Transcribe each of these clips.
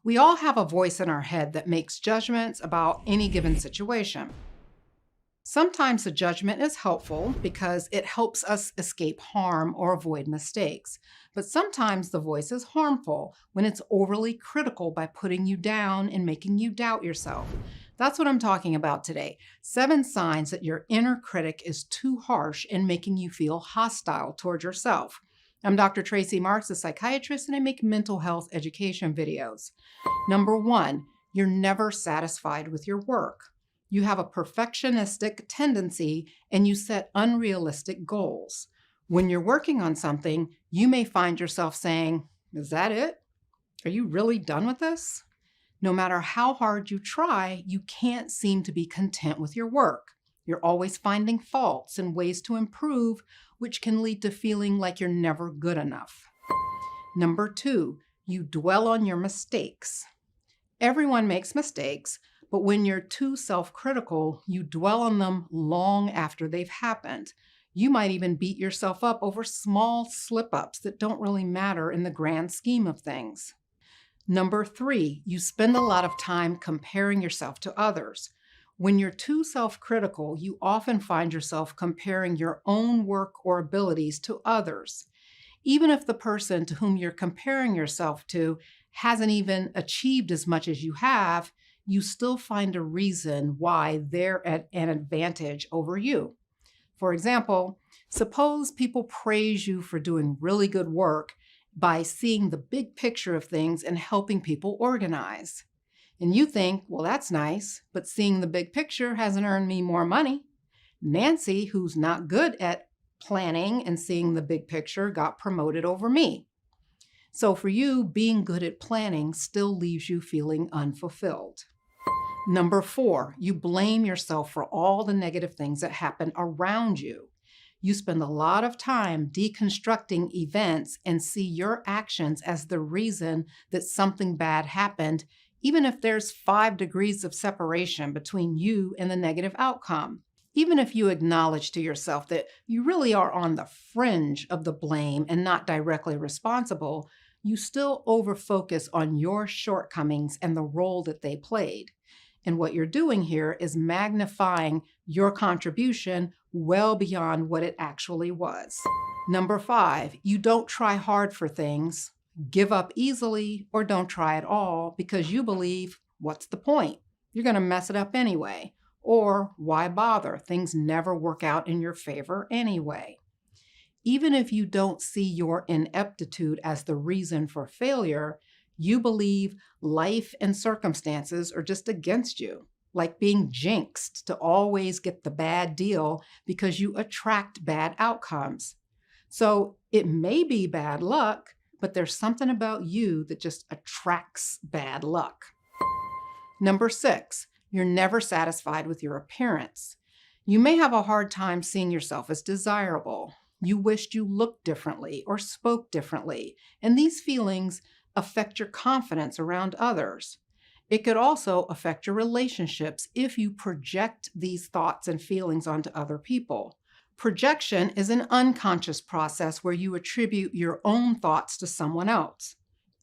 We all have a voice in our head that makes judgments about any given situation. Sometimes the judgment is helpful because it helps us escape harm or avoid mistakes. But sometimes the voice is harmful when it's overly critical by putting you down and making you doubt yourself. That's what I'm talking about today. 7 signs that your inner critic is too harsh and making you feel hostile toward yourself. I'm Dr. Tracey Marks, a psychiatrist, and I make mental health education videos. Number 1, you're never satisfied with your work. You have a perfectionistic tendency and you set unrealistic goals. When you're working on something, you may find yourself saying, "Is that it? Are you really done with this?" No matter how hard you try, you can't seem to be content with your work. You're always finding faults and ways to improve, which can lead to feeling like you're never good enough. Number 2, you dwell on your mistakes. Everyone makes mistakes, but when you're too self-critical, you dwell on them long after they've happened. You might even beat yourself up over small slip-ups that don't really matter in the grand scheme of things. Number 3, you spend a lot of time comparing yourself to others. When you're too self-critical, you often find yourself comparing your own work or abilities to others. Even if the person to whom you're comparing yourself to hasn't even achieved as much as you have, you still find a reason why they're at an advantage over you. For example, suppose people praise you for doing really good work by seeing the big picture of things and helping people organize. And you think, well, that's nice, but seeing the big picture hasn't earned me more money. Nancy, who's not good at planning and seeing the big picture, got promoted over me. So for you, being good at planning still leaves you feeling unfulfilled. Number 4, you blame yourself for all the negative things that happen around you. You spend a lot of time deconstructing events and see your actions as the reason that something bad happened, even if there's 5 degrees of separation between you and the negative outcome. Even if you acknowledge to yourself that you really are on the fringe of the blame and not directly responsible, you still overfocus on your shortcomings and the role that they played. And what you're doing here is magnifying your contribution well beyond what it actually was. Number 5, you don't try hard for things, give up easily, or don't try at all because you believe, what's the point? You're going to mess it up anyway. Or why bother? Things never work out in your favor anyway. Even if you don't see your ineptitude as the reason for failure, you believe life and circumstances are just against you, like being jinxed to always get the bad deal because you attract bad outcomes. So it may be bad luck, but there's something about you that just attracts bad luck. Number 6, you're never satisfied with your appearance. You may have a hard time seeing yourself as desirable. You wished you looked differently or spoke differently, and these feelings affect your confidence around others. It could also affect your relationships if you project these thoughts and feelings onto other people. Projection is an unconscious process where you attribute your own thoughts to someone else.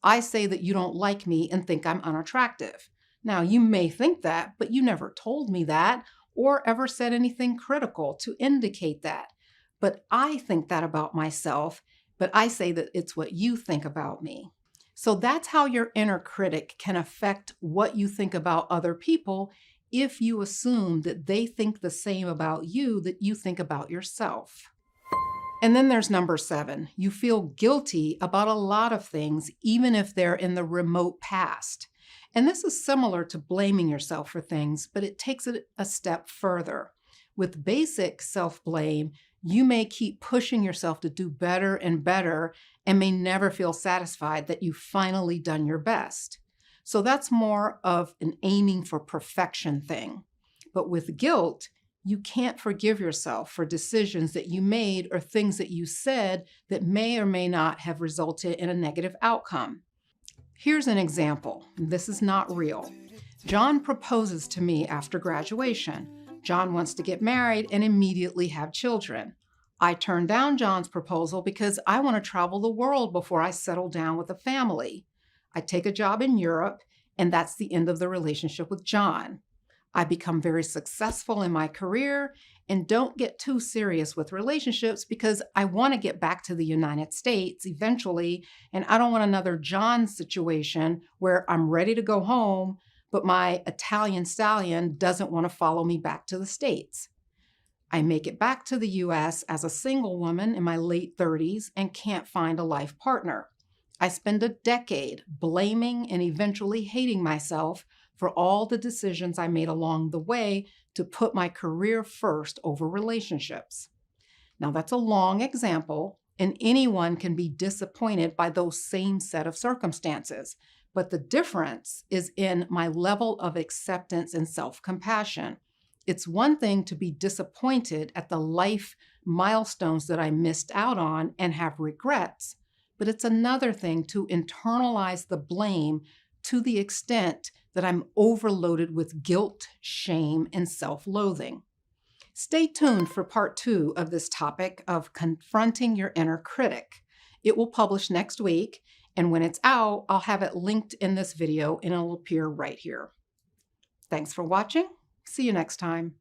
I say that you don't like me and think I'm unattractive. Now, you may think that, but you never told me that or ever said anything critical to indicate that. But I think that about myself, but I say that it's what you think about me. So that's how your inner critic can affect what you think about other people if you assume that they think the same about you that you think about yourself. And then there's number 7. You feel guilty about a lot of things, even if they're in the remote past. And this is similar to blaming yourself for things, but it takes it a step further. With basic self-blame, you may keep pushing yourself to do better and better and may never feel satisfied that you've finally done your best. So that's more of an aiming for perfection thing. But with guilt, you can't forgive yourself for decisions that you made or things that you said that may or may not have resulted in a negative outcome. Here's an example. This is not real. John proposes to me after graduation. John wants to get married and immediately have children. I turned down John's proposal because I want to travel the world before I settle down with a family. I take a job in Europe, and that's the end of the relationship with John. I become very successful in my career and don't get too serious with relationships because I want to get back to the United States eventually, and I don't want another John situation where I'm ready to go home, but my Italian stallion doesn't want to follow me back to the States. I make it back to the US as a single woman in my late 30s and can't find a life partner. I spend a decade blaming and eventually hating myself for all the decisions I made along the way to put my career first over relationships. Now, that's a long example, and anyone can be disappointed by those same set of circumstances. But the difference is in my level of acceptance and self-compassion. It's one thing to be disappointed at the life milestones that I missed out on and have regrets, but it's another thing to internalize the blame to the extent that I'm overloaded with guilt, shame, and self-loathing. Stay tuned for part 2 of this topic of confronting your inner critic. It will publish next week, and when it's out, I'll have it linked in this video and it'll appear right here. Thanks for watching. See you next time.